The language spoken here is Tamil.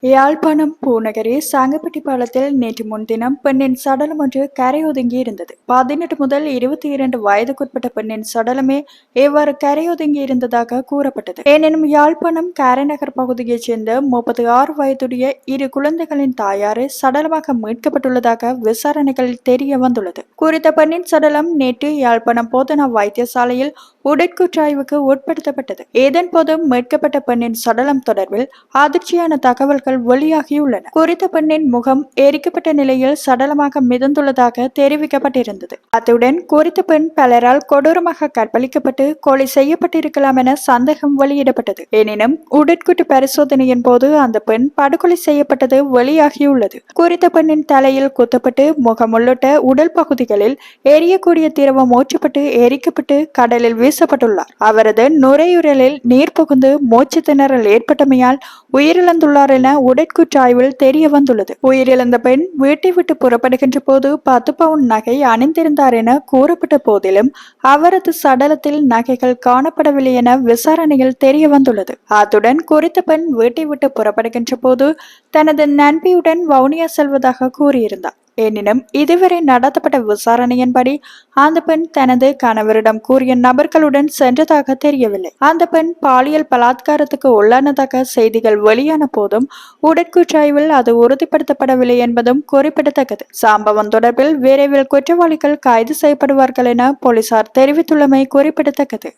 யாழ்ப்பாணம் பூநகரி சாங்கப்பட்டி பாலத்தில் நேற்று முன்தினம் பெண்ணின் சடலம் ஒன்று கரையொதுங்கி இருந்தது. 18 முதல் 22 வயதுக்குட்பட்ட பெண்ணின் சடலமே இவ்வாறு கரையொதுங்கி இருந்ததாக கூறப்பட்டது. எனினும் யாழ்ப்பாணம் காரைநகர் பகுதியைச் சேர்ந்த 36 வயதுடைய இரு குழந்தைகளின் தாயாறு சடலமாக மீட்கப்பட்டுள்ளதாக விசாரணைகளில் தெரிய வந்துள்ளது. குறித்த பெண்ணின் சடலம் நேற்று யாழ்ப்பாணம் போதனா வைத்தியசாலையில் உடற்கூற்றாய்வுக்கு உட்படுத்தப்பட்டது. இதன்போது மீட்கப்பட்ட பெண்ணின் சடலம் தொடர்பில் அதிர்ச்சியான தகவல்கள் வெளியாகியுள்ளன. குறித்த பெண்ணின் முகம் எரிக்கப்பட்ட நிலையில் சடலமாக மிதந்துள்ளதாக தெரிவிக்கப்பட்டிருந்தது. அத்துடன் குறித்த பெண் பலரால் கொடூரமாக கற்பழிக்கப்பட்டு கொலை செய்யப்பட்டிருக்கலாம் என சந்தேகம் வெளியிடப்பட்டது. எனினும் உடற்கூற்று பரிசோதனையின் போது அந்த பெண் படுகொலை செய்யப்பட்டது வெளியாகியுள்ளது. குறித்த பெண்ணின் தலையில் குத்தப்பட்டு முகம் உள்ளிட்ட உடல் பகுதிகளில் எரியக்கூடிய திரவம் ஊற்றப்பட்டு எரிக்கப்பட்டு கடலில் வீசப்பட்டுள்ளார். அவரது நுரையீரலில் நீர் புகுந்து மூச்சு திணறல் ஏற்பட்டமையால் உயிரிழந்துள்ளார் என உடற்கூற்றாய்வில் தெரிய வந்துள்ளது. உயிரிழந்த பெண் வீட்டை விட்டு புறப்படுகின்ற போது 10 பவுன் நகை அணிந்திருந்தார் என கூறப்பட்ட போதிலும் அவரது சடலத்தில் நகைகள் காணப்படவில்லை என விசாரணையில் தெரிய வந்துள்ளது. அத்துடன் குறித்த பெண் வீட்டை விட்டு புறப்படுகின்ற போது தனது நண்பியுடன் வவுனியா செல்வதாக கூறியிருந்தார். எனினும் இதுவரை நடத்தப்பட்ட விசாரணையின்படி அந்த பெண் தனது கணவரிடம் கூறிய நபர்களுடன் சென்றதாக தெரியவில்லை. அந்த பெண் பாலியல் பலாத்காரத்துக்கு உள்ளானதாக செய்திகள் வெளியான போதும் உடற்கூற்றாய்வில் அது உறுதிப்படுத்தப்படவில்லை என்பதும் குறிப்பிடத்தக்கது. சம்பவம் தொடர்பில் விரைவில் குற்றவாளிகள் கைது செய்யப்படுவார்கள் என போலீசார் தெரிவித்துள்ளமை குறிப்பிடத்தக்கது.